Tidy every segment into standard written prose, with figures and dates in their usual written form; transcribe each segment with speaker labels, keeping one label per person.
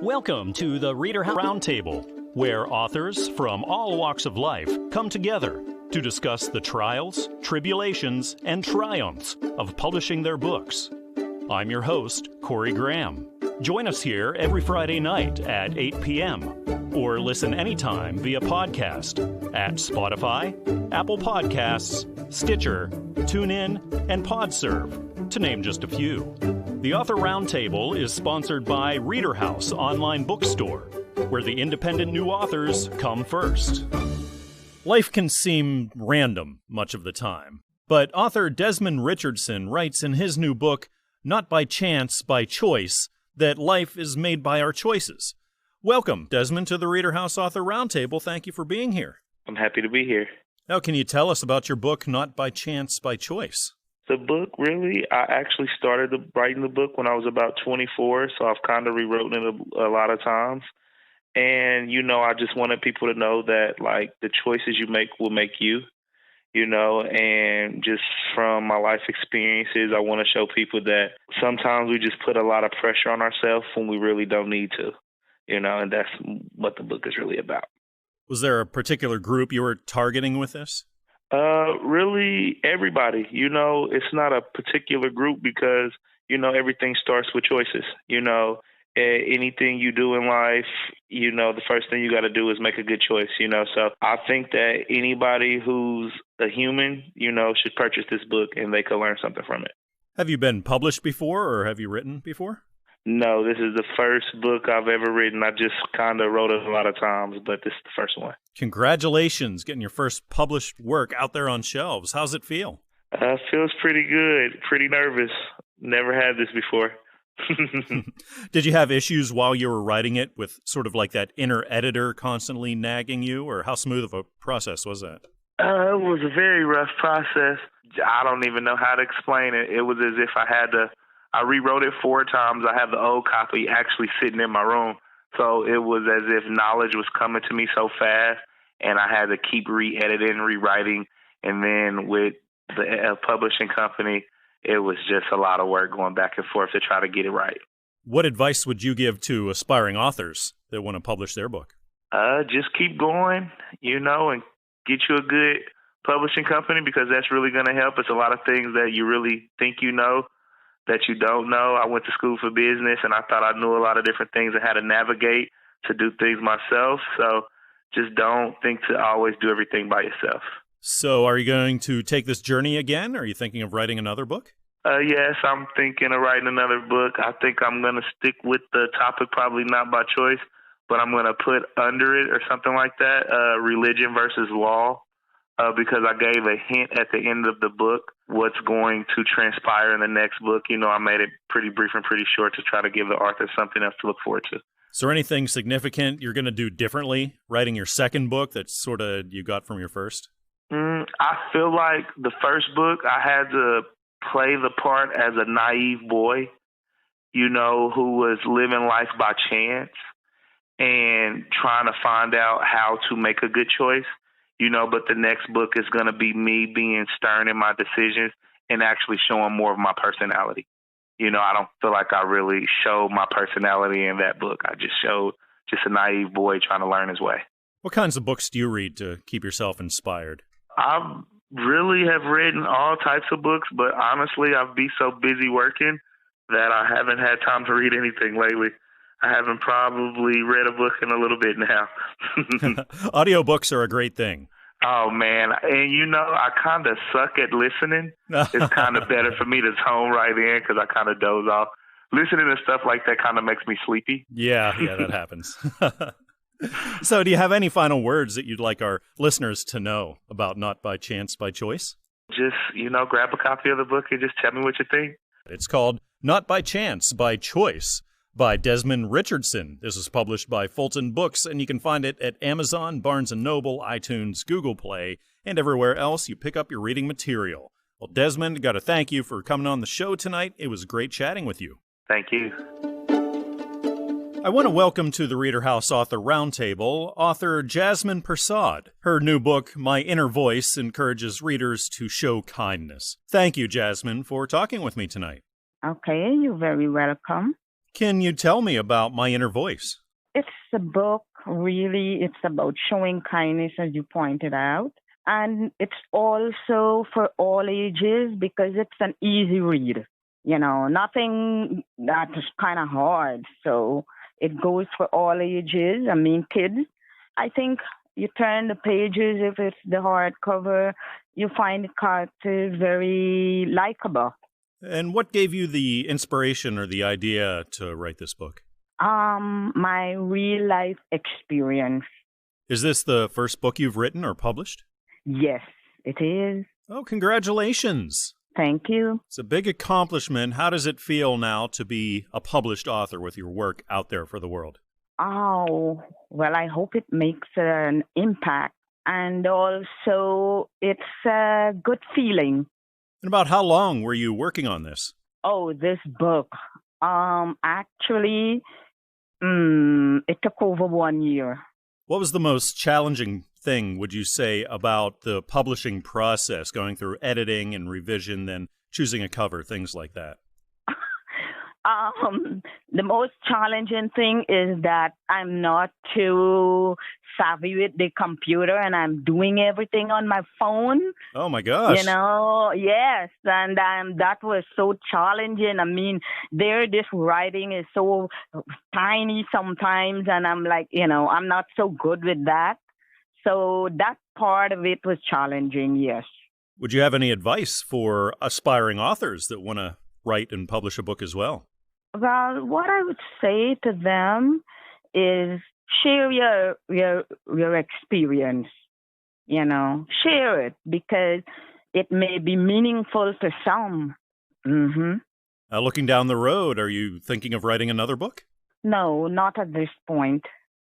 Speaker 1: Welcome to the ReaderHouse Roundtable, where authors from all walks of life come together to discuss the trials, tribulations, and triumphs of publishing their books. I'm your host, Corey Graham. Join us here every Friday night at 8 p.m. or listen anytime via podcast at Spotify, Apple Podcasts, Stitcher, TuneIn, and PodServe, to name just a few. The Author Roundtable is sponsored by ReaderHouse Online Bookstore, where the independent new authors come first. Life can seem random much of the time, but author Desmond Richardson writes in his new book, Not by Chance, by Choice, that life is made by our choices. Welcome, Desmond, to the ReaderHouse Author Roundtable. Thank you for being here.
Speaker 2: I'm happy to be here.
Speaker 1: Now, can you tell us about your book, Not by Chance, by Choice?
Speaker 2: The book, really, I actually started writing the book when I was about 24, so I've kind of rewritten it a lot of times. And, I just wanted people to know that, the choices you make will make you, and just from my life experiences, I want to show people that sometimes we just put a lot of pressure on ourselves when we really don't need to, and that's what the book is really about.
Speaker 1: Was there a particular group you were targeting with this?
Speaker 2: Really everybody, it's not a particular group because, everything starts with choices, anything you do in life, the first thing you got to do is make a good choice, so I think that anybody who's a human, should purchase this book and they could learn something from it.
Speaker 1: Have you been published before or have you written before?
Speaker 2: No, this is the first book I've ever written. I just kind of wrote it a lot of times, but this is the first one.
Speaker 1: Congratulations, getting your first published work out there on shelves. How's it feel?
Speaker 2: Feels pretty good, pretty nervous. Never had this before.
Speaker 1: Did you have issues while you were writing it with sort of like that inner editor constantly nagging you, or how smooth of a process was that?
Speaker 2: It was a very rough process. I don't even know how to explain it. It was as if I rewrote it 4 times. I have the old copy actually sitting in my room. So it was as if knowledge was coming to me so fast, and I had to keep re-editing, rewriting. And then with the publishing company, it was just a lot of work going back and forth to try to get it right.
Speaker 1: What advice would you give to aspiring authors that want to publish their book?
Speaker 2: Just keep going, and get you a good publishing company, because that's really going to help. It's a lot of things that you really think that you don't know. I went to school for business, and I thought I knew a lot of different things and how to navigate to do things myself. So just don't think to always do everything by yourself.
Speaker 1: So are you going to take this journey again? Are you thinking of writing another book?
Speaker 2: Yes, I'm thinking of writing another book. I think I'm going to stick with the topic, probably not by choice, but I'm going to put under it or something like that, religion versus law. Because I gave a hint at the end of the book what's going to transpire in the next book. I made it pretty brief and pretty short to try to give the author something else to look forward to.
Speaker 1: Is there anything significant you're going to do differently writing your second book that's sort of you got from your first?
Speaker 2: I feel like the first book I had to play the part as a naive boy, who was living life by chance and trying to find out how to make a good choice. But the next book is going to be me being stern in my decisions and actually showing more of my personality. I don't feel like I really showed my personality in that book. I just showed just a naive boy trying to learn his way.
Speaker 1: What kinds of books do you read to keep yourself inspired?
Speaker 2: I really have written all types of books, but honestly, I've been so busy working that I haven't had time to read anything lately. I haven't probably read a book in a little bit now.
Speaker 1: Audiobooks are a great thing.
Speaker 2: Oh, man. And, I kind of suck at listening. It's kind of better for me to tone right in because I kind of doze off. Listening to stuff like that kind of makes me sleepy.
Speaker 1: Yeah, that happens. So do you have any final words that you'd like our listeners to know about Not by Chance, by Choice?
Speaker 2: Just, grab a copy of the book and just tell me what you think.
Speaker 1: It's called Not by Chance, by Choice, by Desmond Richardson. This is published by Fulton Books, and you can find it at Amazon, Barnes & Noble, iTunes, Google Play, and everywhere else you pick up your reading material. Well, Desmond, got to thank you for coming on the show tonight. It was great chatting with you.
Speaker 2: Thank you.
Speaker 1: I want to welcome to the ReaderHouse Author Roundtable author Jazmyn Persaud. Her new book, My Inner Voice, encourages readers to show kindness. Thank you, Jazmyn, for talking with me tonight.
Speaker 3: Okay, you're very welcome.
Speaker 1: Can you tell me about My Inner Voice?
Speaker 3: It's a book, really, it's about showing kindness, as you pointed out. And it's also for all ages because it's an easy read. Nothing that is kind of hard. So it goes for all ages. I mean, kids. I think you turn the pages, if it's the hardcover, you find the characters very likable.
Speaker 1: And what gave you the inspiration or the idea to write this book?
Speaker 3: My real life experience.
Speaker 1: Is this the first book you've written or published?
Speaker 3: Yes, it is.
Speaker 1: Oh, congratulations.
Speaker 3: Thank you.
Speaker 1: It's a big accomplishment. How does it feel now to be a published author with your work out there for the world?
Speaker 3: Oh, well, I hope it makes an impact. And also, it's a good feeling.
Speaker 1: And about how long were you working on this?
Speaker 3: Oh, this book. Actually, it took over 1 year.
Speaker 1: What was the most challenging thing, would you say, about the publishing process, going through editing and revision, then choosing a cover, things like that?
Speaker 3: The most challenging thing is that I'm not too savvy with the computer and I'm doing everything on my phone.
Speaker 1: Oh, my gosh.
Speaker 3: Yes. And that was so challenging. I mean, this writing is so tiny sometimes and I'm like, I'm not so good with that. So that part of it was challenging, yes.
Speaker 1: Would you have any advice for aspiring authors that want to write and publish a book as well?
Speaker 3: Well, what I would say to them is share your experience, share it because it may be meaningful to some. Mm-hmm.
Speaker 1: Looking down the road, are you thinking of writing another book?
Speaker 3: No, not at this point.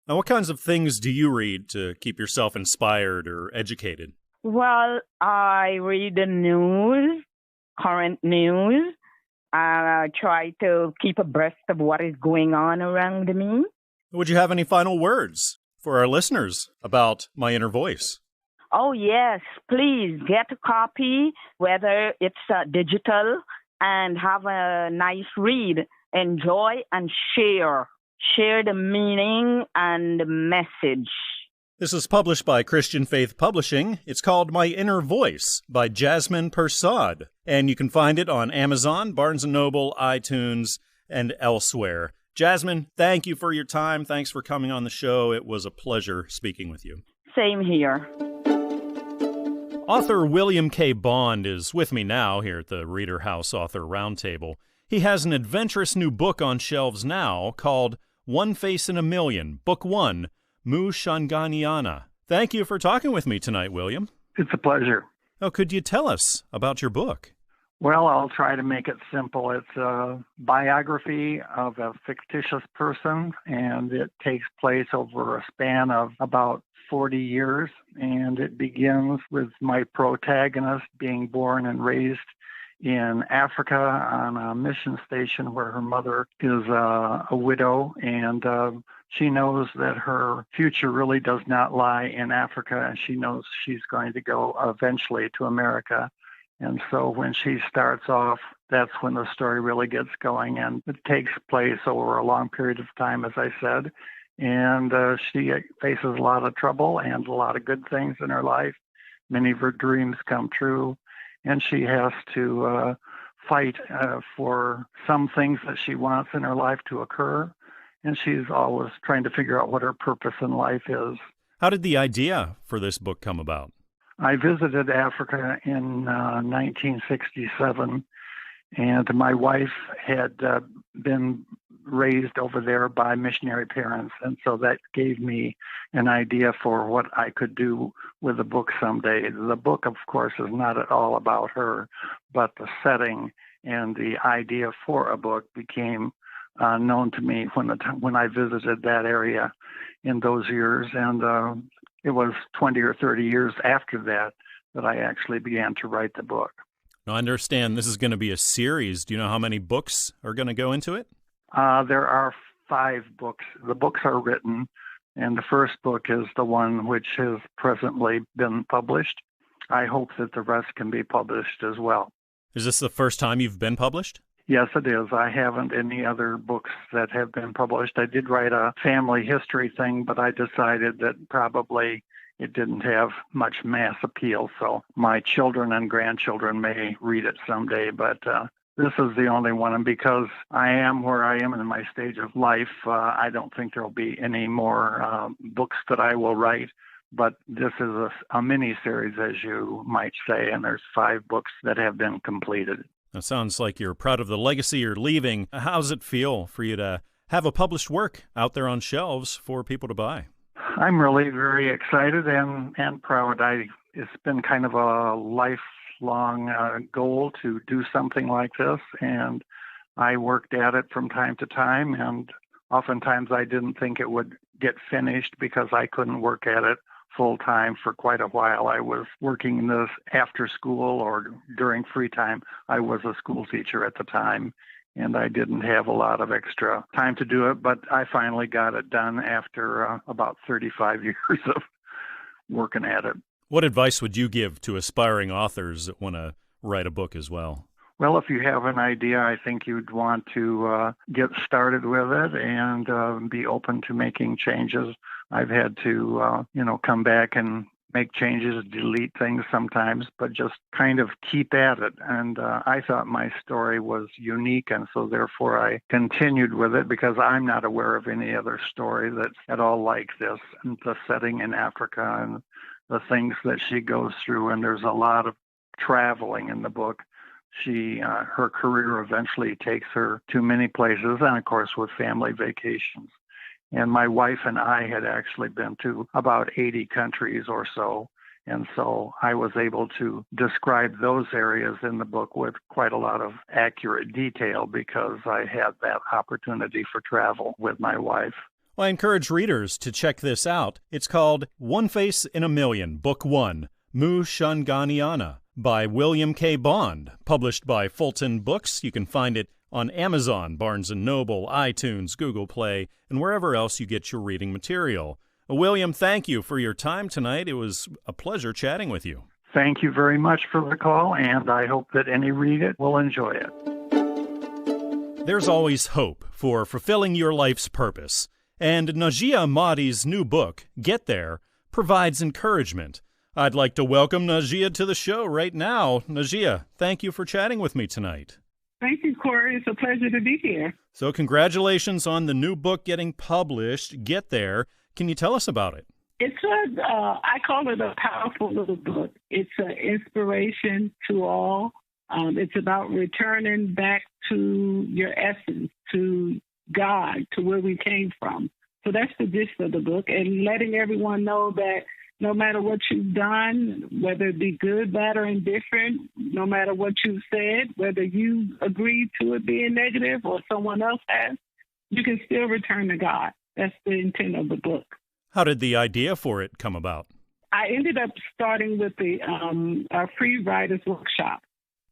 Speaker 1: Now, what kinds of things do you read to keep yourself inspired or educated?
Speaker 3: Well, I read the news, current news. I try to keep abreast of what is going on around me.
Speaker 1: Would you have any final words for our listeners about My Inner Voice?
Speaker 3: Oh, yes. Please get a copy, whether it's digital, and have a nice read. Enjoy and share. Share the meaning and the message.
Speaker 1: This is published by Christian Faith Publishing. It's called My Inner Voice by Jazmyn Persaud. And you can find it on Amazon, Barnes & Noble, iTunes, and elsewhere. Jazmyn, thank you for your time. Thanks for coming on the show. It was a pleasure speaking with you.
Speaker 3: Same here.
Speaker 1: Author William K. Bond is with me now here at the ReaderHouse Author Roundtable. He has an adventurous new book on shelves now called One Face in a Million, Book 1, Mu Shanganiana. Thank you for talking with me tonight, William.
Speaker 4: It's a pleasure.
Speaker 1: Oh, could you tell us about your book?
Speaker 4: Well, I'll try to make it simple. It's a biography of a fictitious person, and it takes place over a span of about 40 years. And it begins with my protagonist being born and raised in Africa on a mission station where her mother is a widow, and she knows that her future really does not lie in Africa, and she knows she's going to go eventually to America. And so when she starts off, that's when the story really gets going, and it takes place over a long period of time, as I said. And she faces a lot of trouble and a lot of good things in her life. Many of her dreams come true, and she has to fight for some things that she wants in her life to occur. And she's always trying to figure out what her purpose in life is.
Speaker 1: How did the idea for this book come about?
Speaker 4: I visited Africa in 1967, and my wife had been raised over there by missionary parents, and so that gave me an idea for what I could do with the book someday. The book, of course, is not at all about her, but the setting and the idea for a book became known to me when I visited that area in those years, and it was 20 or 30 years after that I actually began to write the book.
Speaker 1: Now, I understand this is going to be a series. Do you know how many books are going to go into it?
Speaker 4: There are 5 books. The books are written, and the first book is the one which has presently been published. I hope that the rest can be published as well.
Speaker 1: Is this the first time you've been published?
Speaker 4: Yes, it is. I haven't any other books that have been published. I did write a family history thing, but I decided that probably it didn't have much mass appeal. So my children and grandchildren may read it someday, but this is the only one. And because I am where I am in my stage of life, I don't think there'll be any more books that I will write. But this is a mini-series, as you might say, and there's 5 books that have been completed.
Speaker 1: It sounds like you're proud of the legacy you're leaving. How's it feel for you to have a published work out there on shelves for people to buy?
Speaker 4: I'm really very excited and proud. It's been kind of a lifelong goal to do something like this, and I worked at it from time to time, and oftentimes I didn't think it would get finished because I couldn't work at it full time for quite a while. I was working this after school or during free time. I was a school teacher at the time, and I didn't have a lot of extra time to do it, but I finally got it done after about 35 years of working at it.
Speaker 1: What advice would you give to aspiring authors that want to write a book as well?
Speaker 4: Well, if you have an idea, I think you'd want to get started with it and be open to making changes. I've had to, come back and make changes, delete things sometimes, but just kind of keep at it. And I thought my story was unique, and so therefore I continued with it because I'm not aware of any other story that's at all like this. And the setting in Africa and the things that she goes through, and there's a lot of traveling in the book. Her career eventually takes her to many places, and of course with family vacations. And my wife and I had actually been to about 80 countries or so. And so I was able to describe those areas in the book with quite a lot of accurate detail because I had that opportunity for travel with my wife.
Speaker 1: Well, I encourage readers to check this out. It's called One Face in a Million, Book 1, Mu Shanganiana, by William K. Bond, published by Fulton Books. You can find it on Amazon, Barnes & Noble, iTunes, Google Play, and wherever else you get your reading material. William, thank you for your time tonight. It was a pleasure chatting with you.
Speaker 4: Thank you very much for the call, and I hope that any read it will enjoy it.
Speaker 1: There's always hope for fulfilling your life's purpose, and Najiyyah Mahdi's new book, Get There, provides encouragement. I'd like to welcome Najiyyah to the show right now. Najiyyah, thank you for chatting with me tonight.
Speaker 5: Thank you, Corey. It's a pleasure to be here.
Speaker 1: So congratulations on the new book getting published, Get There. Can you tell us about it?
Speaker 5: I call it a powerful little book. It's an inspiration to all. It's about returning back to your essence, to God, to where we came from. So that's the gist of the book, and letting everyone know that no matter what you've done, whether it be good, bad, or indifferent, no matter what you've said, whether you agreed to it being negative or someone else has, you can still return to God. That's the intent of the book.
Speaker 1: How did the idea for it come about?
Speaker 5: I ended up starting with a free writers workshop.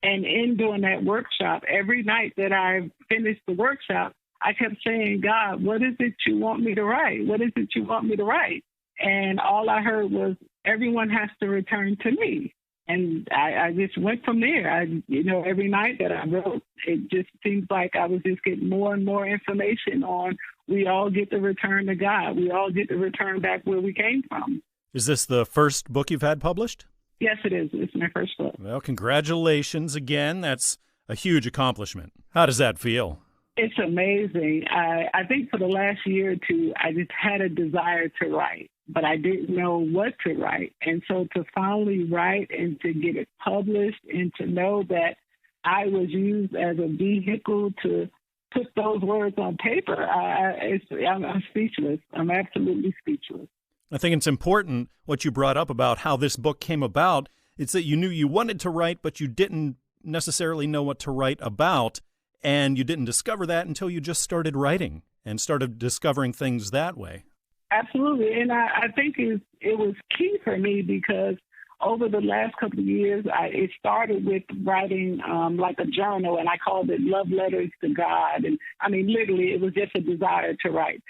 Speaker 5: And in doing that workshop, every night that I finished the workshop, I kept saying, God, what is it you want me to write? What is it you want me to write? And all I heard was, everyone has to return to me. And I just went from there. Every night that I wrote, it just seems like I was just getting more and more information on we all get to return to God. We all get to return back where we came from.
Speaker 1: Is this the first book you've had published?
Speaker 5: Yes, it is. It's my first book.
Speaker 1: Well, congratulations again. That's a huge accomplishment. How does that feel?
Speaker 5: It's amazing. I think for the last year or two, I just had a desire to write, but I didn't know what to write. And so to finally write and to get it published and to know that I was used as a vehicle to put those words on paper, I'm speechless. I'm absolutely speechless.
Speaker 1: I think it's important what you brought up about how this book came about. It's that you knew you wanted to write, but you didn't necessarily know what to write about. And you didn't discover that until you just started writing and started discovering things that way.
Speaker 5: Absolutely. And I think it was key for me because over the last couple of years, it started with writing like a journal, and I called it Love Letters to God. And I mean, literally, it was just a desire to write.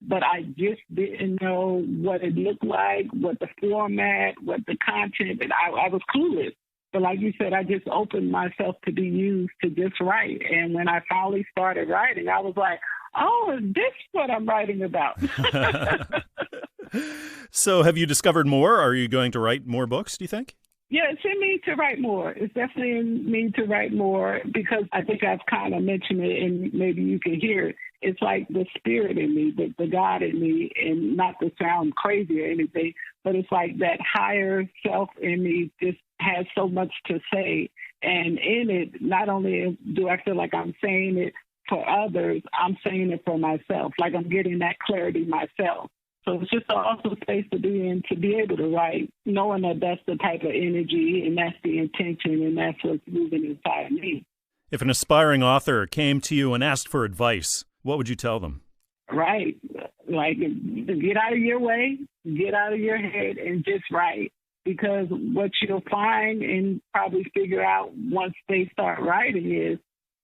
Speaker 5: But I just didn't know what it looked like, what the format, what the content, and I was clueless. But like you said, I just opened myself to be used to just write. And when I finally started writing, I was like, oh, is this what I'm writing about?
Speaker 1: So have you discovered more? Are you going to write more books, do you think?
Speaker 5: Yeah, it's in me to write more. It's definitely in me to write more because I think I've kind of mentioned it, and maybe you can hear it. It's like the spirit in me, the God in me, and not to sound crazy or anything, but it's like that higher self in me just has so much to say. And in it, not only do I feel like I'm saying it for others, I'm saying it for myself, like I'm getting that clarity myself. So it's just an awesome space to be in, to be able to write, knowing that that's the type of energy and that's the intention and that's what's moving inside me.
Speaker 1: If an aspiring author came to you and asked for advice, what would you tell them?
Speaker 5: Right. Like, get out of your way, get out of your head, and just write. Because what you'll find and probably figure out once they start writing is,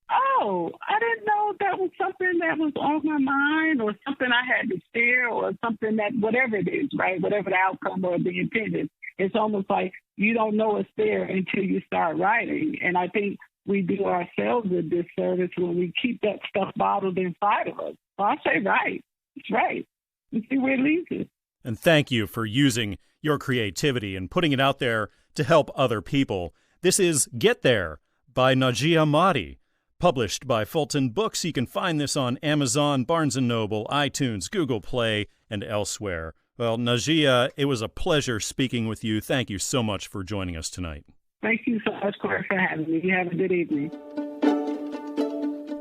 Speaker 5: oh, I didn't know that was something that was on my mind or something I had to share or something that, whatever it is, right, whatever the outcome or the intended, it's almost like you don't know it's there until you start writing. And I think we do ourselves a disservice when we keep that stuff bottled inside of us. So I say right. It's right. And see where it leads us.
Speaker 1: And thank you for using your creativity and putting it out there to help other people. This is Get There by Najiyyah Mahdi, published by Fulton Books. You can find this on Amazon, Barnes & Noble, iTunes, Google Play, and elsewhere. Well, Najiyyah, it was a pleasure speaking with you. Thank you so much for joining us tonight.
Speaker 5: Thank you so much, Corey, for having me. You have a good evening.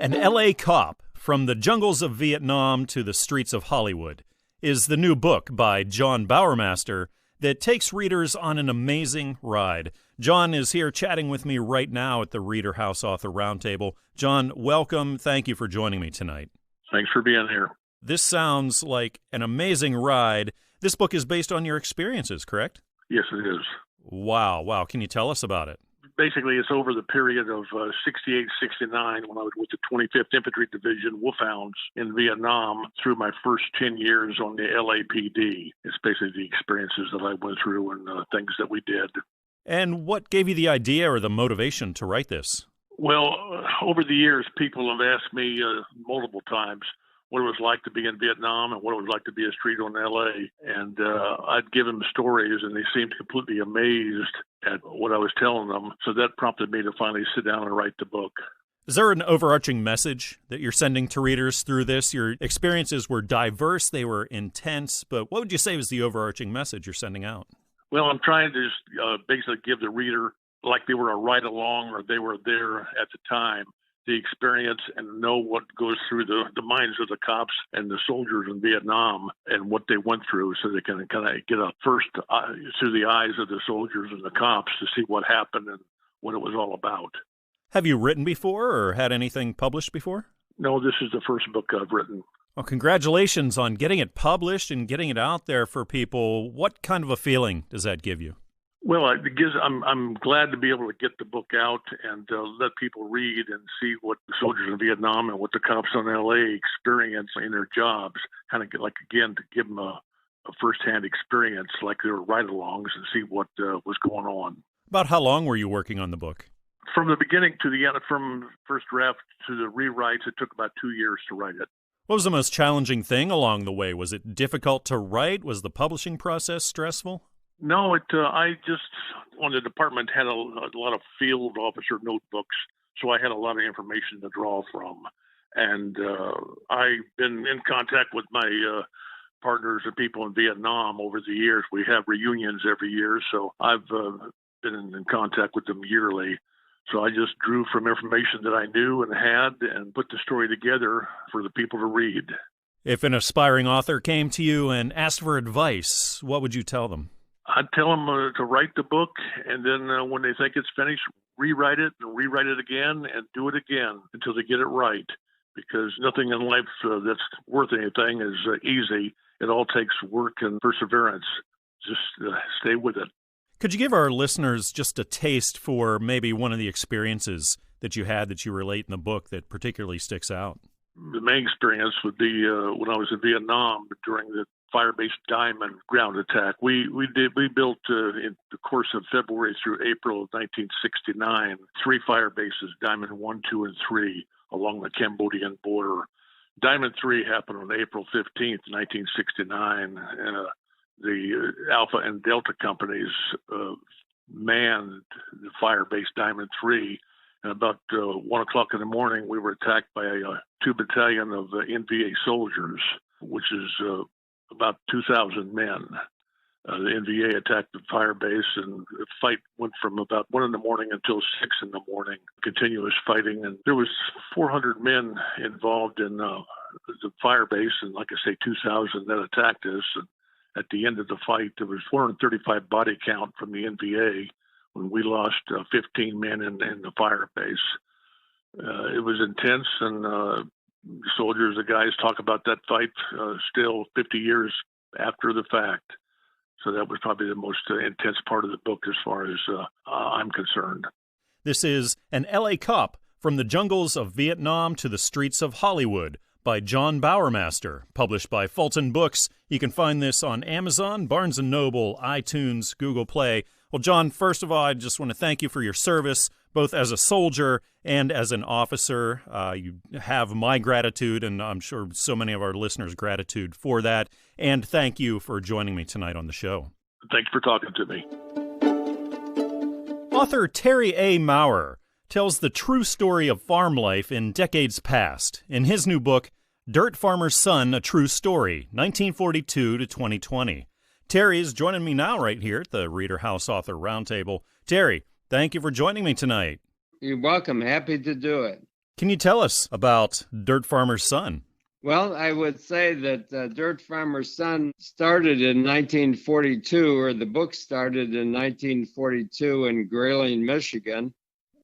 Speaker 1: An LA Cop, From the Jungles of Vietnam to the Streets of Hollywood, is the new book by John Bauermaster that takes readers on an amazing ride. John is here chatting with me right now at the ReaderHouse Author Roundtable. John, welcome. Thank you for joining me tonight.
Speaker 6: Thanks for being here.
Speaker 1: This sounds like an amazing ride. This book is based on your experiences, correct?
Speaker 6: Yes, it is.
Speaker 1: Wow. Can you tell us about it?
Speaker 6: Basically, it's over the period of 68, 69, when I was with the 25th Infantry Division Wolfhounds in Vietnam through my first 10 years on the LAPD. It's basically the experiences that I went through and things that we did.
Speaker 1: And what gave you the idea or the motivation to write this?
Speaker 6: Well, over the years, people have asked me multiple times what it was like to be in Vietnam and what it was like to be a street on L.A. And I'd give them stories, and they seemed completely amazed at what I was telling them. So that prompted me to finally sit down and write the book.
Speaker 1: Is there an overarching message that you're sending to readers through this? Your experiences were diverse, they were intense, but what would you say was the overarching message you're sending out?
Speaker 6: Well, I'm trying to just, basically give the reader, like they were a ride-along or they were there at the time, the experience and know what goes through the minds of the cops and the soldiers in Vietnam and what they went through, so they can kind of get a first through the eyes of the soldiers and the cops to see what happened and what it was all about.
Speaker 1: Have you written before or had anything published before?
Speaker 6: No, this is the first book I've written.
Speaker 1: Well, congratulations on getting it published and getting it out there for people. What kind of a feeling does that give you?
Speaker 6: Well, I'm glad to be able to get the book out and let people read and see what the soldiers in Vietnam and what the cops in L.A. experience in their jobs, kind of to give them a firsthand experience like they were ride-alongs and see what was going on.
Speaker 1: About how long were you working on the book?
Speaker 6: From the beginning to the end, from first draft to the rewrites, it took about 2 years to write it.
Speaker 1: What was the most challenging thing along the way? Was it difficult to write? Was the publishing process stressful?
Speaker 6: No, I just, on the department, had a lot of field officer notebooks, so I had a lot of information to draw from. And I've been in contact with my partners and people in Vietnam over the years. We have reunions every year, so I've been in contact with them yearly. So I just drew from information that I knew and had and put the story together for the people to read.
Speaker 1: If an aspiring author came to you and asked for advice, what would you tell them?
Speaker 6: I'd tell them to write the book, and then when they think it's finished, rewrite it and rewrite it again and do it again until they get it right. Because nothing in life that's worth anything is easy. It all takes work and perseverance. Just stay with it.
Speaker 1: Could you give our listeners just a taste for maybe one of the experiences that you had that you relate in the book that particularly sticks out?
Speaker 6: The main experience would be when I was in Vietnam during the fire-based diamond ground attack. We built in the course of February through April of 1969 3 fire bases, Diamond 1, 2, and 3, along the Cambodian border. Diamond 3 happened on April 15th, 1969. The Alpha and Delta companies manned the fire-based Diamond 3. And about 1 o'clock in the morning, we were attacked by 2 battalion of NVA soldiers, which is about 2,000 men. The NVA attacked the fire base, and the fight went from about 1 in the morning until 6 in the morning, continuous fighting. And there was 400 men involved in the fire base, and like I say, 2,000 that attacked us. And at the end of the fight, there was 435 body count from the NVA when we lost 15 men in the fire base. It was intense, and the soldiers, the guys talk about that fight still 50 years after the fact. So that was probably the most intense part of the book as far as I'm concerned.
Speaker 1: This is An LA Cop, From the Jungles of Vietnam to the Streets of Hollywood by John Bauermaster, published by Fulton Books. You can find this on Amazon, Barnes & Noble, iTunes, Google Play. Well, John, first of all, I just want to thank you for your service, both as a soldier and as an officer. You have my gratitude, and I'm sure so many of our listeners' gratitude for that. And thank you for joining me tonight on the show.
Speaker 6: Thanks for talking to me.
Speaker 1: Author Terry A. Maurer tells the true story of farm life in decades past in his new book, Dirt Farmer's Son, A True Story, 1942 to 2020. Terry is joining me now right here at the ReaderHouse Author Roundtable. Terry, thank you for joining me tonight.
Speaker 7: You're welcome. Happy to do it.
Speaker 1: Can you tell us about Dirt Farmer's Son?
Speaker 7: Well, I would say that Dirt Farmer's Son started in 1942, or the book started in 1942 in Grayling, Michigan.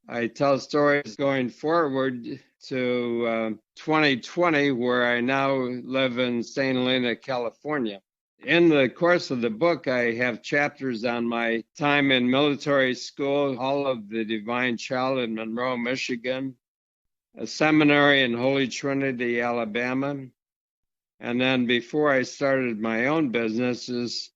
Speaker 7: I tell stories going forward to 2020, where I now live in St. Helena, California. In the course of the book, I have chapters on my time in military school, Hall of the Divine Child in Monroe, Michigan, a seminary in Holy Trinity, Alabama. And then before I started my own businesses,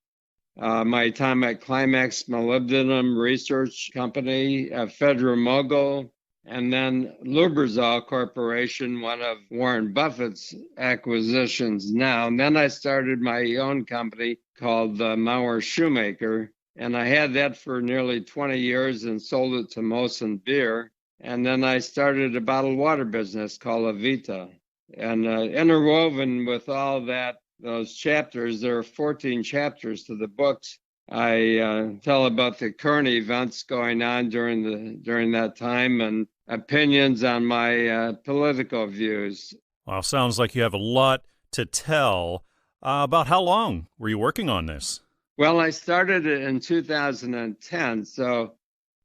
Speaker 7: my time at Climax Molybdenum Research Company, Federal Mogul, and then Lubrizol Corporation, one of Warren Buffett's acquisitions now. And then I started my own company called Mower Shoemaker, and I had that for nearly 20 years and sold it to Molson Beer. And then I started a bottled water business called Avita. And interwoven with all that, those chapters, there are 14 chapters to the books. I tell about the current events going on during that time and opinions on my political views.
Speaker 1: Well, sounds like you have a lot to tell. About how long were you working on this?
Speaker 7: Well, I started it in 2010, so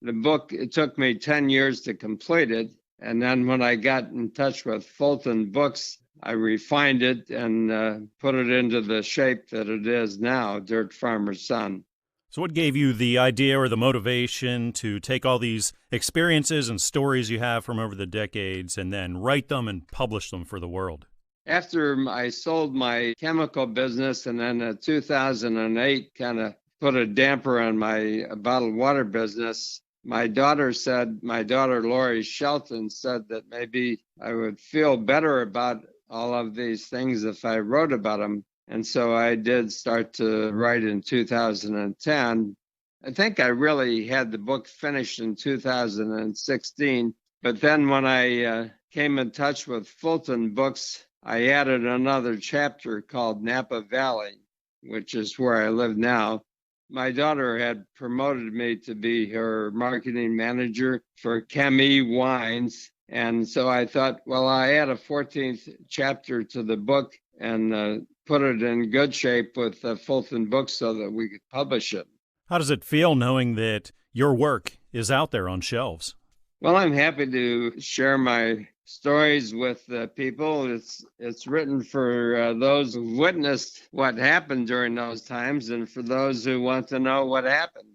Speaker 7: the book, it took me 10 years to complete it. And then when I got in touch with Fulton Books, I refined it and put it into the shape that it is now, Dirt Farmer's Son.
Speaker 1: So what gave you the idea or the motivation to take all these experiences and stories you have from over the decades and then write them and publish them for the world?
Speaker 7: After I sold my chemical business and then in 2008 kind of put a damper on my bottled water business, my daughter Lori Shelton said that maybe I would feel better about all of these things if I wrote about them. And so I did start to write in 2010. I think I really had the book finished in 2016. But then when I came in touch with Fulton Books, I added another chapter called Napa Valley, which is where I live now. My daughter had promoted me to be her marketing manager for Camille Wines. And so I thought, well, I add a 14th chapter to the book and put it in good shape with Fulton Books so that we could publish it.
Speaker 1: How does it feel knowing that your work is out there on shelves?
Speaker 7: Well, I'm happy to share my stories with people. It's written for those who witnessed what happened during those times and for those who want to know what happened.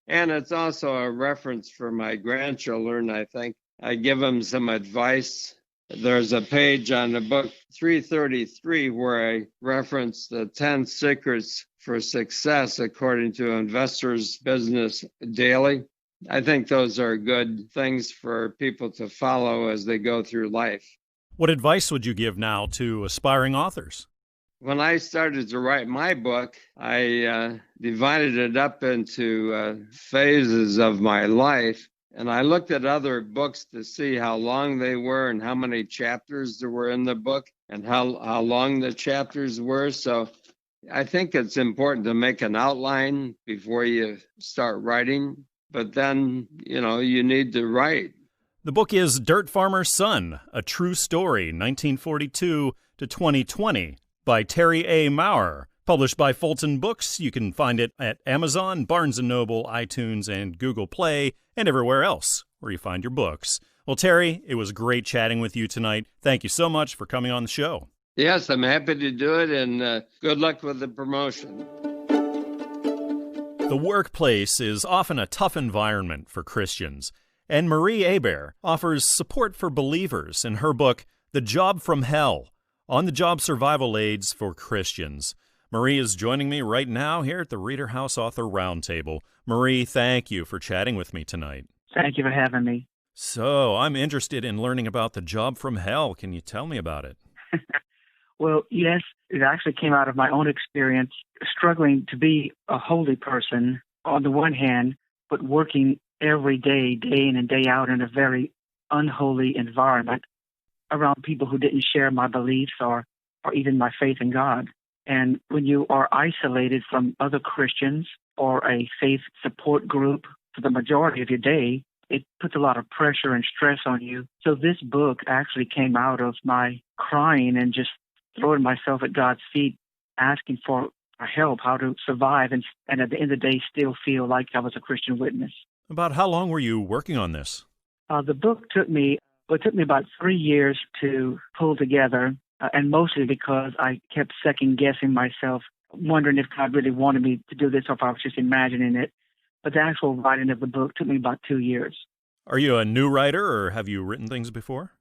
Speaker 7: And it's also a reference for my grandchildren, I think. I give them some advice There's a page on the book 333 where I reference the 10 secrets for success according to Investors Business Daily. I think those are good things for people to follow as they go through life.
Speaker 1: What advice would you give now to aspiring authors?
Speaker 7: When I started to write my book, I divided it up into phases of my life. And I looked at other books to see how long they were and how many chapters there were in the book and how long the chapters were. So I think it's important to make an outline before you start writing. But then, you need to write.
Speaker 1: The book is Dirt Farmer's Son, A True Story, 1942 to 2020, by Terry A. Maurer. Published by Fulton Books. You can find it at Amazon, Barnes & Noble, iTunes, and Google Play, and everywhere else where you find your books. Well, Terry, it was great chatting with you tonight. Thank you so much for coming on the show.
Speaker 7: Yes, I'm happy to do it, and good luck with the promotion.
Speaker 1: The workplace is often a tough environment for Christians, and Marie Hebert offers support for believers in her book, The Job from Hell, On-the-Job Survival Aids for Christians. Marie is joining me right now here at the ReaderHouse Author Roundtable. Marie, thank you for chatting with me tonight.
Speaker 4: Thank you for having me.
Speaker 1: So, I'm interested in learning about The Job from Hell. Can you tell me about it?
Speaker 4: Well, yes, it actually came out of my own experience struggling to be a holy person on the one hand, but working every day, day in and day out in a very unholy environment around people who didn't share my beliefs or even my faith in God. And when you are isolated from other Christians or a faith support group for the majority of your day, it puts a lot of pressure and stress on you. So this book actually came out of my crying and just throwing myself at God's feet, asking for help, how to survive, and at the end of the day still feel like I was a Christian witness.
Speaker 1: About how long were you working on this?
Speaker 4: The book took me about 3 years to pull together. And mostly because I kept second-guessing myself, wondering if God really wanted me to do this or if I was just imagining it. But the actual writing of the book took me about 2 years.
Speaker 1: Are you a new writer, or have you written things before?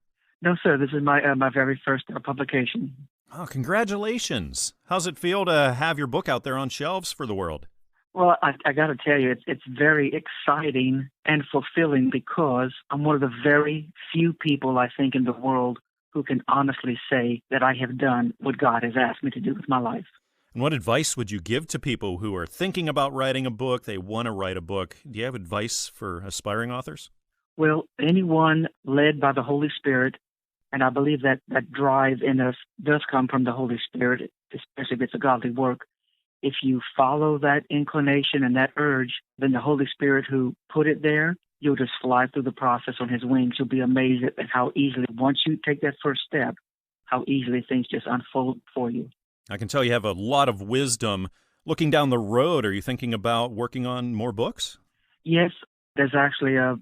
Speaker 4: No, sir. This is my very first publication.
Speaker 1: Oh, congratulations. How's it feel to have your book out there on shelves for the world?
Speaker 4: Well, I got to tell you, it's very exciting and fulfilling because I'm one of the very few people, I think, in the world who can honestly say that I have done what God has asked me to do with my life.
Speaker 1: And what advice would you give to people who are thinking about writing a book, they want to write a book? Do you have advice for aspiring authors?
Speaker 4: Well, anyone led by the Holy Spirit, and I believe that drive in us does come from the Holy Spirit, especially if it's a godly work. If you follow that inclination and that urge, then the Holy Spirit who put it there, you'll just fly through the process on his wings. You'll be amazed at how easily, once you take that first step, how easily things just unfold for you.
Speaker 1: I can tell you have a lot of wisdom. Looking down the road, are you thinking about working on more books?
Speaker 4: Yes, there's actually a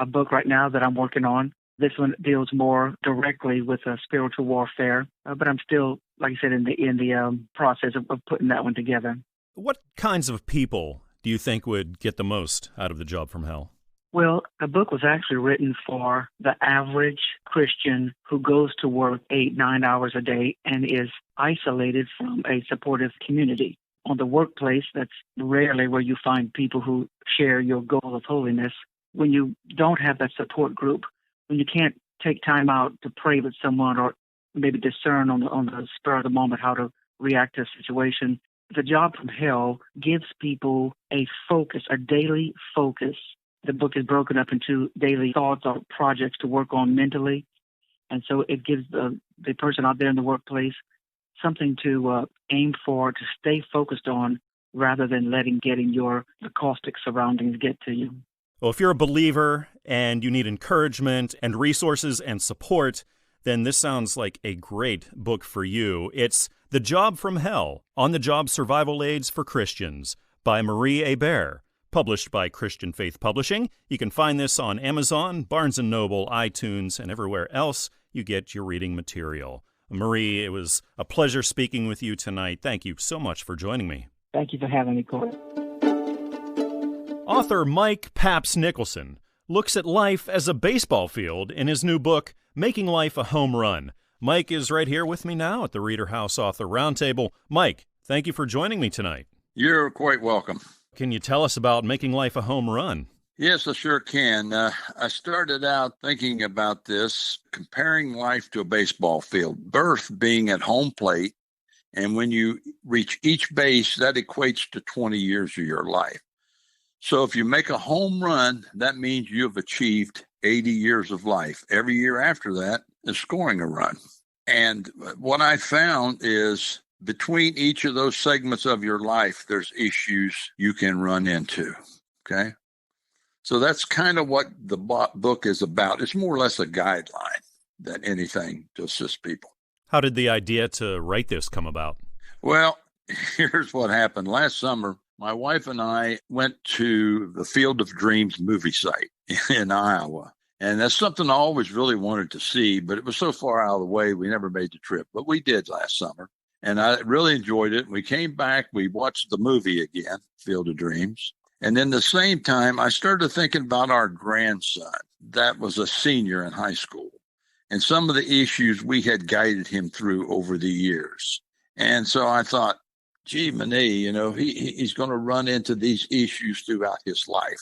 Speaker 4: book right now that I'm working on. This one deals more directly with spiritual warfare, but I'm still, like I said, in the process of putting that one together.
Speaker 1: What kinds of people do you think would get the most out of The Job from Hell?
Speaker 4: Well, the book was actually written for the average Christian who goes to work 8-9 hours a day and is isolated from a supportive community. On the workplace, that's rarely where you find people who share your goal of holiness. When you don't have that support group, when you can't take time out to pray with someone or maybe discern on the spur of the moment how to react to a situation, The Job from Hell gives people a focus, a daily focus. The book is broken up into daily thoughts or projects to work on mentally. And so it gives the person out there in the workplace something to aim for, to stay focused on, rather than getting the caustic surroundings get to you.
Speaker 1: Well, if you're a believer and you need encouragement and resources and support, then this sounds like a great book for you. It's The Job from Hell, On-the-Job Survival Aids for Christians by Marie Hebert, published by Christian Faith Publishing. You can find this on Amazon, Barnes & Noble, iTunes, and everywhere else you get your reading material. Marie, it was a pleasure speaking with you tonight. Thank you so much for joining me.
Speaker 4: Thank you for having me, Corey.
Speaker 1: Author Mike Paps Nicholson looks at life as a baseball field in his new book, Making Life a Home Run. Mike is right here with me now at the ReaderHouse Author Roundtable. Mike, thank you for joining me tonight.
Speaker 8: You're quite welcome.
Speaker 1: Can you tell us about Making Life a Home Run?
Speaker 8: Yes, I sure can. I started out thinking about this, comparing life to a baseball field, birth being at home plate, and when you reach each base, that equates to 20 years of your life. So if you make a home run, that means you've achieved 80 years of life. Every year after that is scoring a run. And what I found is between each of those segments of your life, there's issues you can run into, okay? So that's kind of what the book is about. It's more or less a guideline than anything to assist people.
Speaker 1: How did the idea to write this come about?
Speaker 8: Well, here's what happened. Last summer, my wife and I went to the Field of Dreams movie site in Iowa. And that's something I always really wanted to see, but it was so far out of the way, we never made the trip. But we did last summer, and I really enjoyed it. We came back, we watched the movie again, Field of Dreams. And then the same time, I started thinking about our grandson. That was a senior in high school, and some of the issues we had guided him through over the years. And so I thought, gee, Mahdi, he's going to run into these issues throughout his life.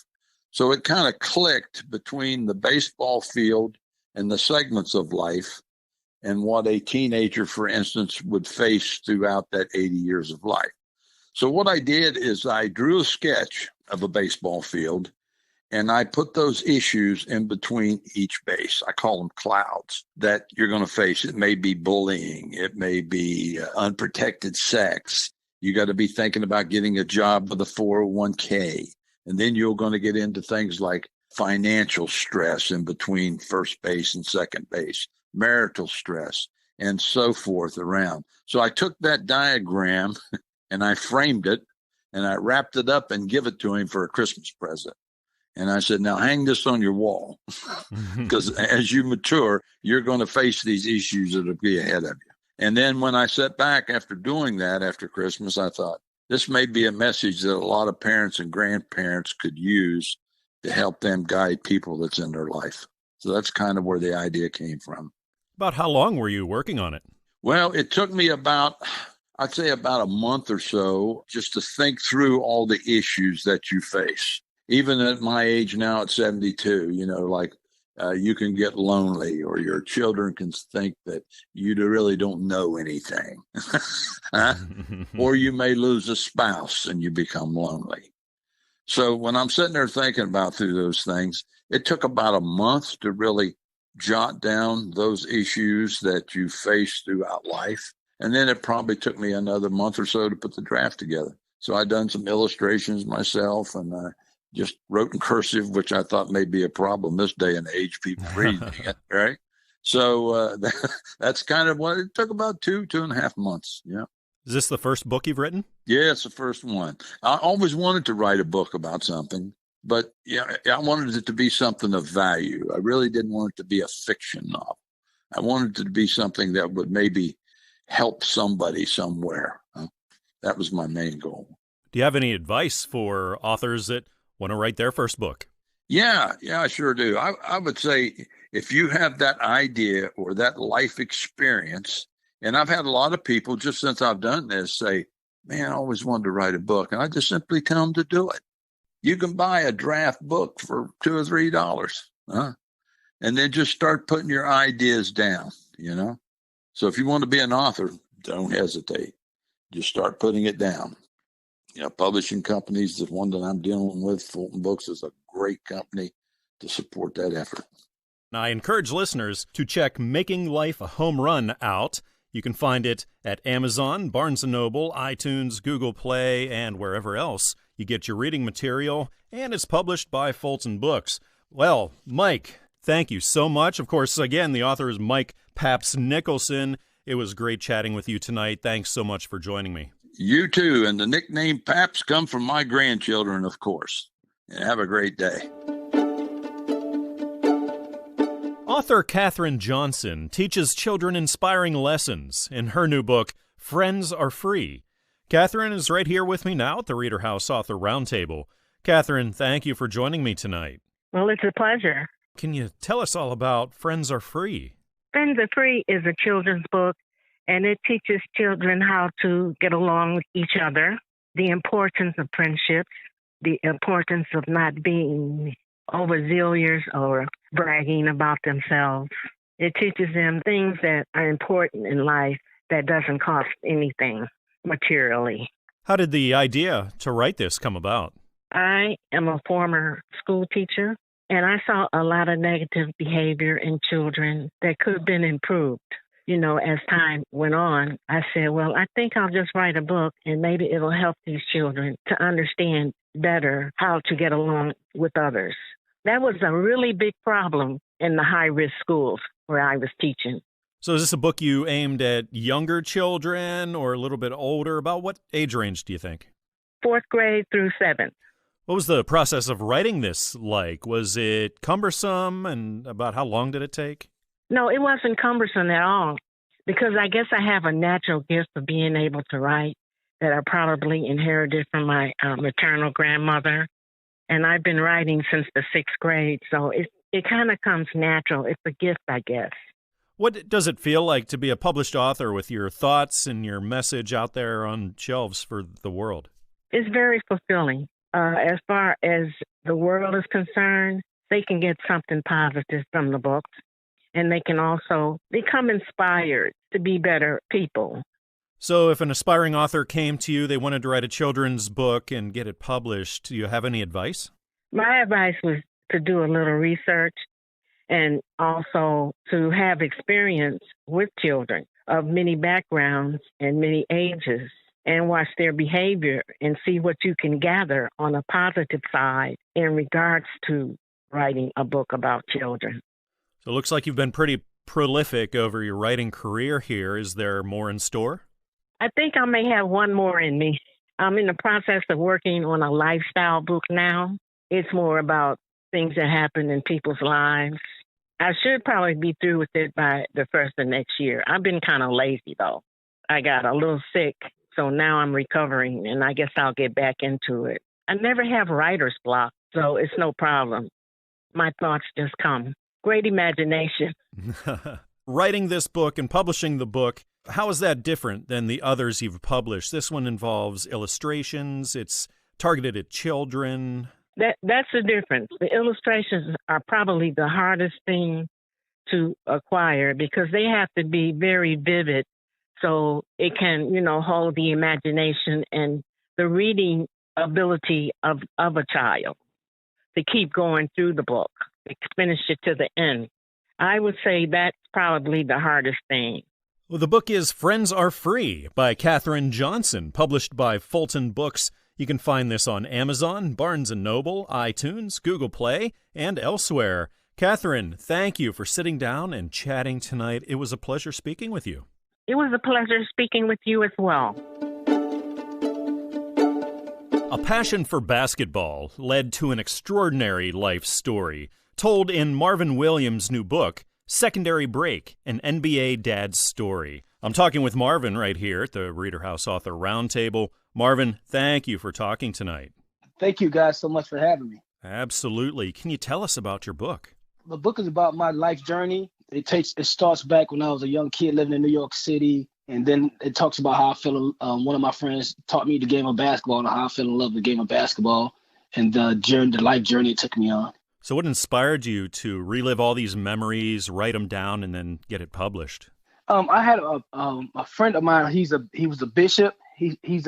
Speaker 8: So it kind of clicked between the baseball field and the segments of life and what a teenager, for instance, would face throughout that 80 years of life. So what I did is I drew a sketch of a baseball field, and I put those issues in between each base. I call them clouds that you're going to face. It may be bullying. It may be unprotected sex. You got to be thinking about getting a job with a 401k. And then you're going to get into things like financial stress in between first base and second base, marital stress, and so forth around. So I took that diagram and I framed it and I wrapped it up and give it to him for a Christmas present. And I said, now hang this on your wall, because as you mature, you're going to face these issues that will be ahead of you. And then when I sat back after doing that after Christmas, I thought, this may be a message that a lot of parents and grandparents could use to help them guide people that's in their life. So that's kind of where the idea came from.
Speaker 1: About how long were you working on it?
Speaker 8: Well, it took me I'd say about a month or so just to think through all the issues that you face. Even at my age now at 72, you can get lonely, or your children can think that you really don't know anything. Or you may lose a spouse and you become lonely. So when I'm sitting there thinking about through those things, it took about a month to really jot down those issues that you face throughout life. And then it probably took me another month or so to put the draft together. So I'd done some illustrations myself, and I just wrote in cursive, which I thought may be a problem this day and age, people reading it, right? So that's kind of what it took, about 2.5 months. Yeah.
Speaker 1: Is this the first book you've written?
Speaker 8: Yeah, it's the first one. I always wanted to write a book about something, but I wanted it to be something of value. I really didn't want it to be a fiction novel. I wanted it to be something that would maybe help somebody somewhere. That was my main goal.
Speaker 1: Do you have any advice for authors that want to write their first book?
Speaker 8: Yeah, I sure do. I would say if you have that idea or that life experience, and I've had a lot of people just since I've done this say, man, I always wanted to write a book. And I just simply tell them to do it. You can buy a draft book for $2 or $3, and then just start putting your ideas down, So if you want to be an author, don't hesitate. Just start putting it down. Publishing companies, the one that I'm dealing with, Fulton Books, is a great company to support that effort.
Speaker 1: I encourage listeners to check Making Life a Home Run out. You can find it at Amazon, Barnes & Noble, iTunes, Google Play, and wherever else you get your reading material, and it's published by Fulton Books. Well, Mike, thank you so much. Of course, again, the author is Mike Paps Nicholson. It was great chatting with you tonight. Thanks so much for joining me.
Speaker 8: You too, and the nickname Paps come from my grandchildren, of course. And have a great day.
Speaker 1: Author Katherine Johnson teaches children inspiring lessons in her new book, Friends Are Free. Katherine is right here with me now at the ReaderHouse Author Roundtable. Katherine, thank you for joining me tonight.
Speaker 5: Well, it's a pleasure.
Speaker 1: Can you tell us all about Friends Are Free?
Speaker 9: Friends Are Free is a children's book, and it teaches children how to get along with each other, the importance of friendships, the importance of not being overzealous or bragging about themselves. It teaches them things that are important in life that doesn't cost anything materially.
Speaker 1: How did the idea to write this come about?
Speaker 9: I am a former school teacher, and I saw a lot of negative behavior in children that could have been improved. You know, as time went on, I said, well, I think I'll just write a book and maybe it'll help these children to understand better how to get along with others. That was a really big problem in the high-risk schools where I was teaching.
Speaker 1: So is this a book you aimed at younger children or a little bit older? About what age range do you think?
Speaker 9: 4th grade through 7th.
Speaker 1: What was the process of writing this like? Was it cumbersome, and about how long did it take?
Speaker 9: No, it wasn't cumbersome at all, because I guess I have a natural gift of being able to write that I probably inherited from my maternal grandmother. And I've been writing since the 6th grade, so it kind of comes natural. It's a gift, I guess.
Speaker 1: What does it feel like to be a published author with your thoughts and your message out there on shelves for the world?
Speaker 9: It's very fulfilling. As far as the world is concerned, they can get something positive from the books, and they can also become inspired to be better people.
Speaker 1: So if an aspiring author came to you, they wanted to write a children's book and get it published, do you have any advice?
Speaker 9: My advice was to do a little research and also to have experience with children of many backgrounds and many ages, and watch their behavior and see what you can gather on a positive side in regards to writing a book about children.
Speaker 1: So it looks like you've been pretty prolific over your writing career here. Is there more in store?
Speaker 9: I think I may have one more in me. I'm in the process of working on a lifestyle book now. It's more about things that happen in people's lives. I should probably be through with it by the first of next year. I've been kind of lazy, though. I got a little sick, so now I'm recovering, and I guess I'll get back into it. I never have writer's block, so it's no problem. My thoughts just come. Great imagination.
Speaker 1: Writing this book and publishing the book, how is that different than the others you've published? This one involves illustrations. It's targeted at children.
Speaker 9: That's the difference. The illustrations are probably the hardest thing to acquire because they have to be very vivid so it can, hold the imagination and the reading ability of a child to keep going through the book, to finish it to the end. I would say that's probably the hardest thing.
Speaker 1: Well, the book is Friends Are Free by Katherine Johnson, published by Fulton Books. You can find this on Amazon, Barnes & Noble, iTunes, Google Play, and elsewhere. Katherine, thank you for sitting down and chatting tonight. It was a pleasure speaking with you.
Speaker 9: It was a pleasure speaking with you as well.
Speaker 1: A passion for basketball led to an extraordinary life story, told in Marvin Williams' new book, Secondary Break, an NBA Dad's Story. I'm talking with Marvin right here at the ReaderHouse Author Roundtable. Marvin, thank you for talking tonight.
Speaker 10: Thank you guys so much for having me.
Speaker 1: Absolutely. Can you tell us about your book?
Speaker 10: The book is about my life journey. It starts back when I was a young kid living in New York City, and then it talks about how I fell. One of my friends taught me the game of basketball and how I fell in love with the game of basketball and the life journey it took me on.
Speaker 1: So what inspired you to relive all these memories, write them down, and then get it published?
Speaker 10: I had a friend of mine. He was a bishop. He's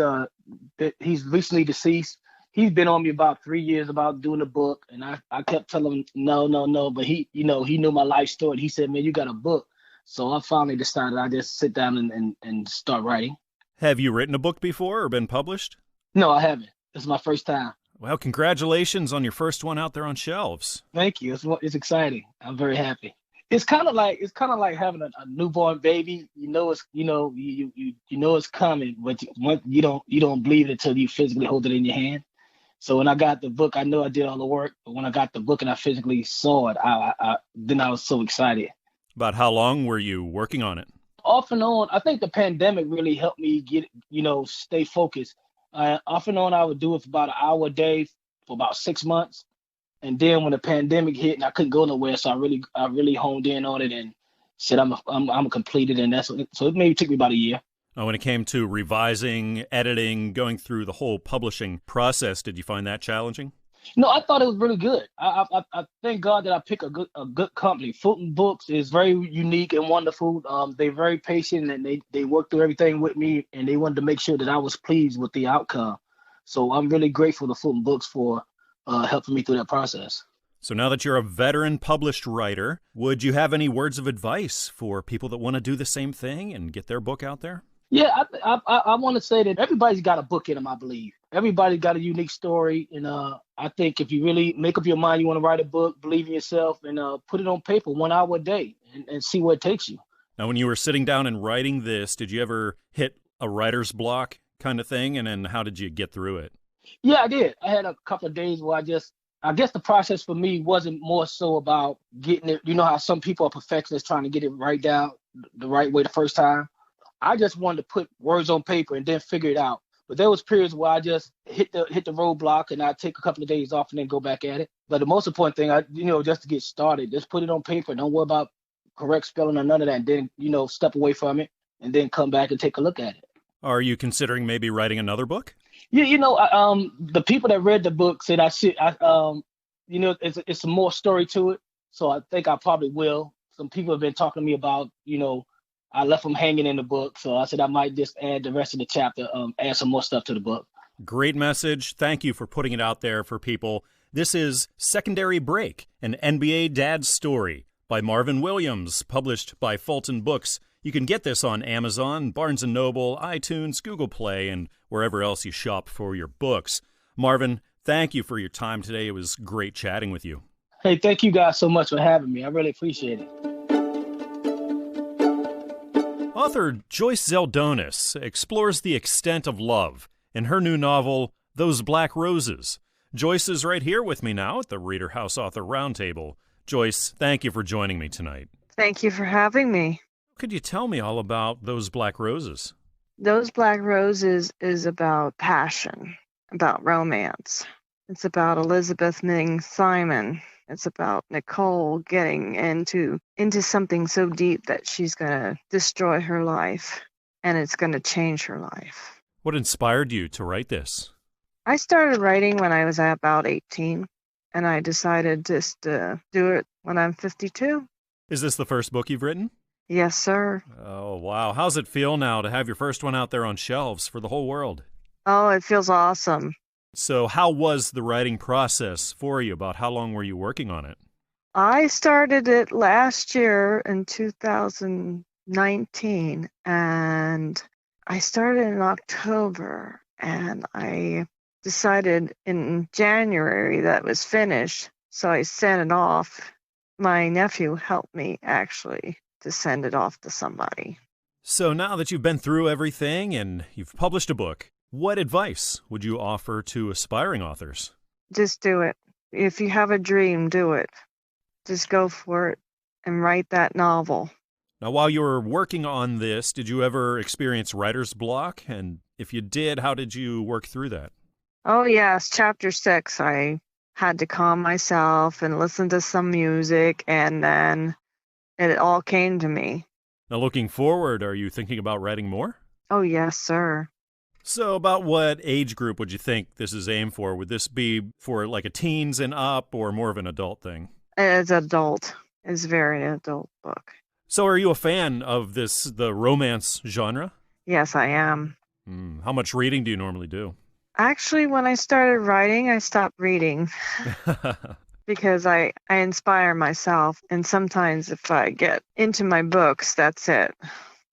Speaker 10: recently deceased. He's been on me about 3 years about doing a book, and I kept telling him no. But he knew my life story. And he said, "Man, you got a book." So I finally decided I just sit down and start writing.
Speaker 1: Have you written a book before or been published?
Speaker 10: No, I haven't. It's my first time.
Speaker 1: Well, congratulations on your first one out there on shelves.
Speaker 10: Thank you. It's exciting. I'm very happy. It's kind of like having a newborn baby. You know it's coming, but you don't believe it until you physically hold it in your hand. So when I got the book, I know I did all the work. But when I got the book and I physically saw it, then I was so excited.
Speaker 1: About how long were you working on it?
Speaker 10: Off and on. I think the pandemic really helped me stay focused. Off and on, I would do it for about an hour a day for about 6 months. And then when the pandemic hit and I couldn't go nowhere, so I really honed in on it. And said I'm completed, and so it maybe took me about a year.
Speaker 1: When it came to revising, editing, going through the whole publishing process, did you find that challenging?
Speaker 10: No, I thought it was really good. I thank God that I picked a good company. Fulton Books is very unique and wonderful. They're very patient, and they worked through everything with me, and they wanted to make sure that I was pleased with the outcome. So I'm really grateful to Fulton Books for helping me through that process.
Speaker 1: So now that you're a veteran published writer, would you have any words of advice for people that want to do the same thing and get their book out there?
Speaker 10: Yeah, I want to say that everybody's got a book in them, I believe. Everybody's got a unique story, and I think if you really make up your mind you want to write a book, believe in yourself, and put it on paper 1 hour a day and see where it takes you.
Speaker 1: Now, when you were sitting down and writing this, did you ever hit a writer's block kind of thing, and then how did you get through it?
Speaker 10: Yeah, I did. I had a couple of days where I guess the process for me wasn't more so about getting it. You know how some people are perfectionists trying to get it right down the right way the first time. I just wanted to put words on paper and then figure it out. But there was periods where I just hit the roadblock and I'd take a couple of days off and then go back at it. But the most important thing, just to get started, just put it on paper. Don't worry about correct spelling or none of that. And then, step away from it and then come back and take a look at it.
Speaker 1: Are you considering maybe writing another book?
Speaker 10: Yeah, the people that read the book said I should. It's some more story to it. So I think I probably will. Some people have been talking to me about, I left them hanging in the book, so I said I might just add the rest of the chapter, add some more stuff to the book.
Speaker 1: Great message. Thank you for putting it out there for people. This is Secondary Break, an NBA Dad's Story by Marvin Williams, published by Fulton Books. You can get this on Amazon, Barnes & Noble, iTunes, Google Play, and wherever else you shop for your books. Marvin, thank you for your time today. It was great chatting with you.
Speaker 10: Hey, thank you guys so much for having me. I really appreciate it.
Speaker 1: Author Joyce Zeldonis explores the extent of love in her new novel, Those Black Roses. Joyce is right here with me now at the ReaderHouse Author Roundtable. Joyce, thank you for joining me tonight.
Speaker 11: Thank you for having me.
Speaker 1: Could you tell me all about Those Black Roses?
Speaker 11: Those Black Roses is about passion, about romance. It's about Elizabeth Ming Simon. It's about Nicole getting into something so deep that she's going to destroy her life, and it's going to change her life.
Speaker 1: What inspired you to write this?
Speaker 11: I started writing when I was about 18, and I decided just to do it when I'm 52.
Speaker 1: Is this the first book you've written?
Speaker 11: Yes, sir.
Speaker 1: Oh, wow. How's it feel now to have your first one out there on shelves for the whole world?
Speaker 11: Oh, it feels awesome.
Speaker 1: So how was the writing process for you? About how long were you working on it?
Speaker 11: I started it last year in 2019, and I started in October, and I decided in January that it was finished, so I sent it off. My nephew helped me, actually, to send it off to somebody.
Speaker 1: So now that you've been through everything and you've published a book, what advice would you offer to aspiring authors?
Speaker 11: Just do it. If you have a dream, do it. Just go for it and write that novel.
Speaker 1: Now, while you were working on this, did you ever experience writer's block? And if you did, how did you work through that?
Speaker 11: Oh, yes. Chapter 6, I had to calm myself and listen to some music, and then it all came to me.
Speaker 1: Now, looking forward, are you thinking about writing more?
Speaker 11: Oh, yes, sir.
Speaker 1: So about what age group would you think this is aimed for? Would this be for like a teens and up or more of an adult thing?
Speaker 11: It's adult. It's very adult book.
Speaker 1: So are you a fan of the romance genre?
Speaker 11: Yes, I am.
Speaker 1: How much reading do you normally do?
Speaker 11: Actually, when I started writing, I stopped reading because I inspire myself. And sometimes if I get into my books, that's it.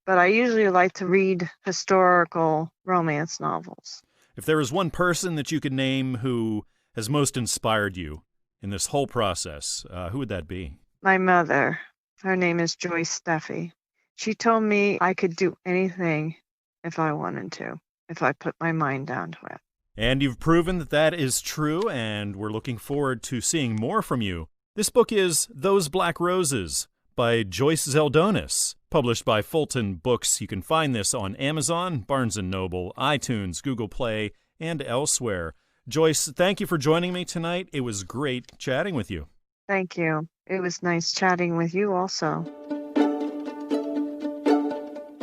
Speaker 11: But I usually like to read historical romance novels.
Speaker 1: If there was one person that you could name who has most inspired you in this whole process, who would that be?
Speaker 11: My mother. Her name is Joyce Steffi. She told me I could do anything if I wanted to, if I put my mind down to it.
Speaker 1: And you've proven that that is true, and we're looking forward to seeing more from you. This book is Those Black Roses by Joyce Zeldonis, published by Fulton Books. You can find this on Amazon, Barnes & Noble, iTunes, Google Play, and elsewhere. Joyce, thank you for joining me tonight. It was great chatting with you.
Speaker 11: Thank you. It was nice chatting with you also.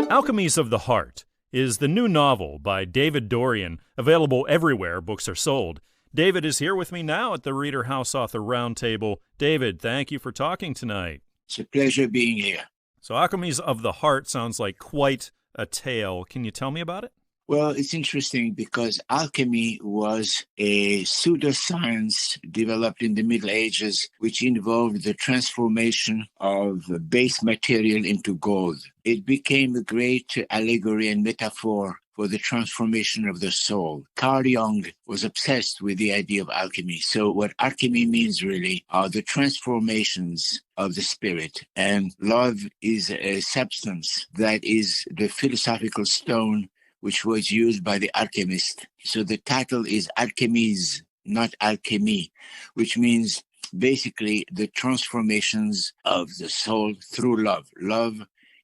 Speaker 1: Alchemies of the Heart is the new novel by David Dorian, available everywhere books are sold. David is here with me now at the ReaderHouse Author Roundtable. David, thank you for talking tonight.
Speaker 12: It's a pleasure being here.
Speaker 1: So Alchemies of the Heart sounds like quite a tale. Can you tell me about it?
Speaker 12: Well, it's interesting because alchemy was a pseudoscience developed in the Middle Ages, which involved the transformation of base material into gold. It became a great allegory and metaphor for the transformation of the soul. Carl Jung was obsessed with the idea of alchemy. So what alchemy means really are the transformations of the spirit. And love is a substance that is the philosophical stone which was used by the alchemist. So the title is Alchemies, not alchemy, which means basically the transformations of the soul through love. Love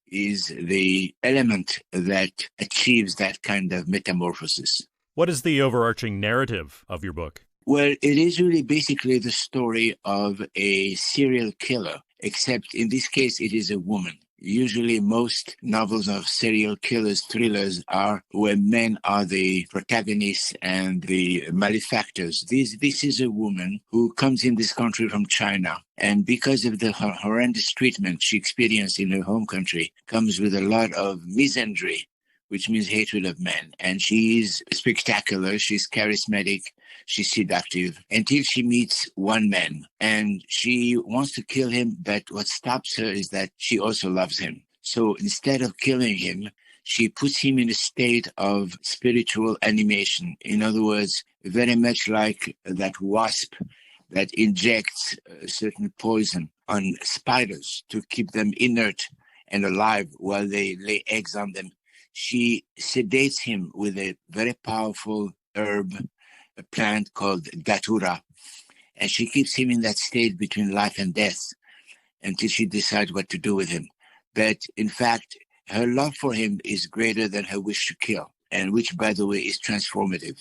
Speaker 12: is the element that achieves that kind of metamorphosis.
Speaker 1: What is the overarching narrative of your book?
Speaker 12: Well, it is really basically the story of a serial killer, except in this case it is a woman. Usually most novels of serial killers, thrillers, are where men are the protagonists and the malefactors. This is a woman who comes in this country from China, and because of the horrendous treatment she experienced in her home country, comes with a lot of misandry, which means hatred of men. And she is spectacular, she's charismatic, she's seductive, until she meets one man. And she wants to kill him, but what stops her is that she also loves him. So instead of killing him, she puts him in a state of spiritual animation. In other words, very much like that wasp that injects a certain poison on spiders to keep them inert and alive while they lay eggs on them. She sedates him with a very powerful herb, a plant called datura, and she keeps him in that state between life and death until she decides what to do with him. But in fact, her love for him is greater than her wish to kill, and which, by the way, is transformative.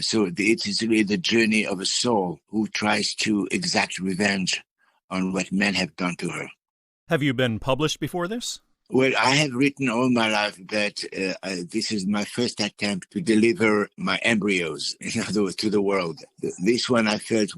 Speaker 12: So it is really the journey of a soul who tries to exact revenge on what men have done to her.
Speaker 1: Have you been published before this?
Speaker 12: Well, I have written all my life, but this is my first attempt to deliver my embryos, in other words, to the world. This one I felt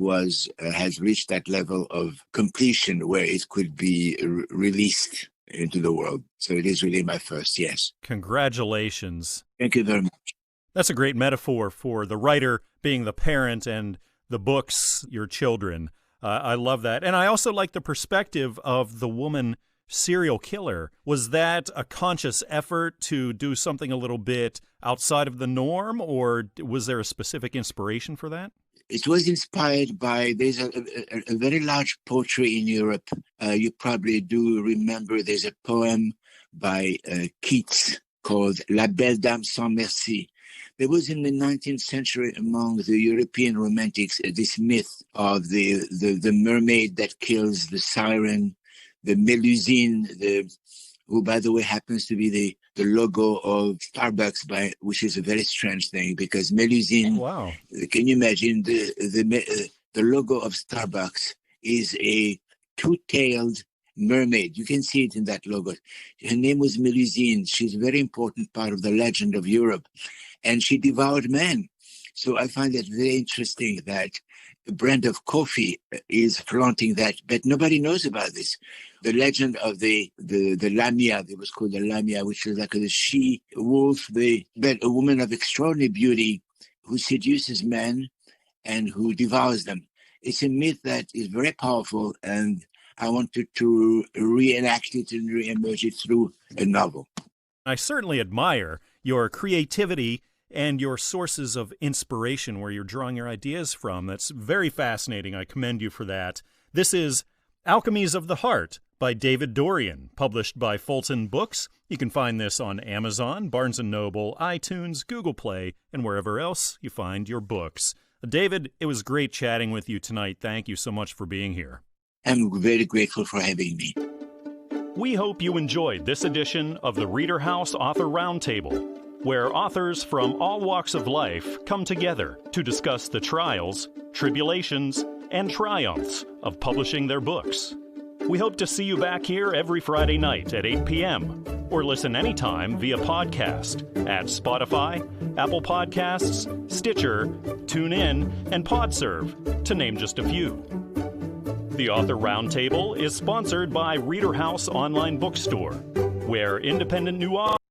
Speaker 12: has reached that level of completion where it could be released into the world. So it is really my first, yes.
Speaker 1: Congratulations.
Speaker 12: Thank you very much.
Speaker 1: That's a great metaphor for the writer being the parent and the books, your children. I love that. And I also like the perspective of the woman serial killer. Was that a conscious effort to do something a little bit outside of the norm, or was there a specific inspiration for that?
Speaker 12: It was inspired by, there's a very large poetry in Europe. You probably do remember there's a poem by Keats called La Belle Dame sans Merci. There was in the 19th century among the European romantics this myth of the mermaid that kills the siren, the Melusine, who, by the way, happens to be the logo of Starbucks, which is a very strange thing because Melusine.
Speaker 1: Wow!
Speaker 12: Can you imagine the logo of Starbucks is a two-tailed mermaid? You can see it in that logo. Her name was Melusine. She's a very important part of the legend of Europe, and she devoured men. So I find it very interesting that the brand of coffee is flaunting that, but nobody knows about this. The legend of the Lamia, it was called the Lamia, which is like a she-wolf, but a woman of extraordinary beauty who seduces men and who devours them. It's a myth that is very powerful, and I wanted to reenact it and re-emerge it through a novel.
Speaker 1: I certainly admire your creativity and your sources of inspiration where you're drawing your ideas from. That's very fascinating. I commend you for that. This is Alchemies of the Heart by David Dorian, published by Fulton Books. You can find this on Amazon, Barnes & Noble, iTunes, Google Play, and wherever else you find your books. David, it was great chatting with you tonight. Thank you so much for being here.
Speaker 12: I'm very grateful for having me.
Speaker 1: We hope you enjoyed this edition of the ReaderHouse Author Roundtable, where authors from all walks of life come together to discuss the trials, tribulations, and triumphs of publishing their books. We hope to see you back here every Friday night at 8 p.m. or listen anytime via podcast at Spotify, Apple Podcasts, Stitcher, TuneIn, and PodServe, to name just a few. The Author Roundtable is sponsored by ReaderHouse Online Bookstore, where independent new authors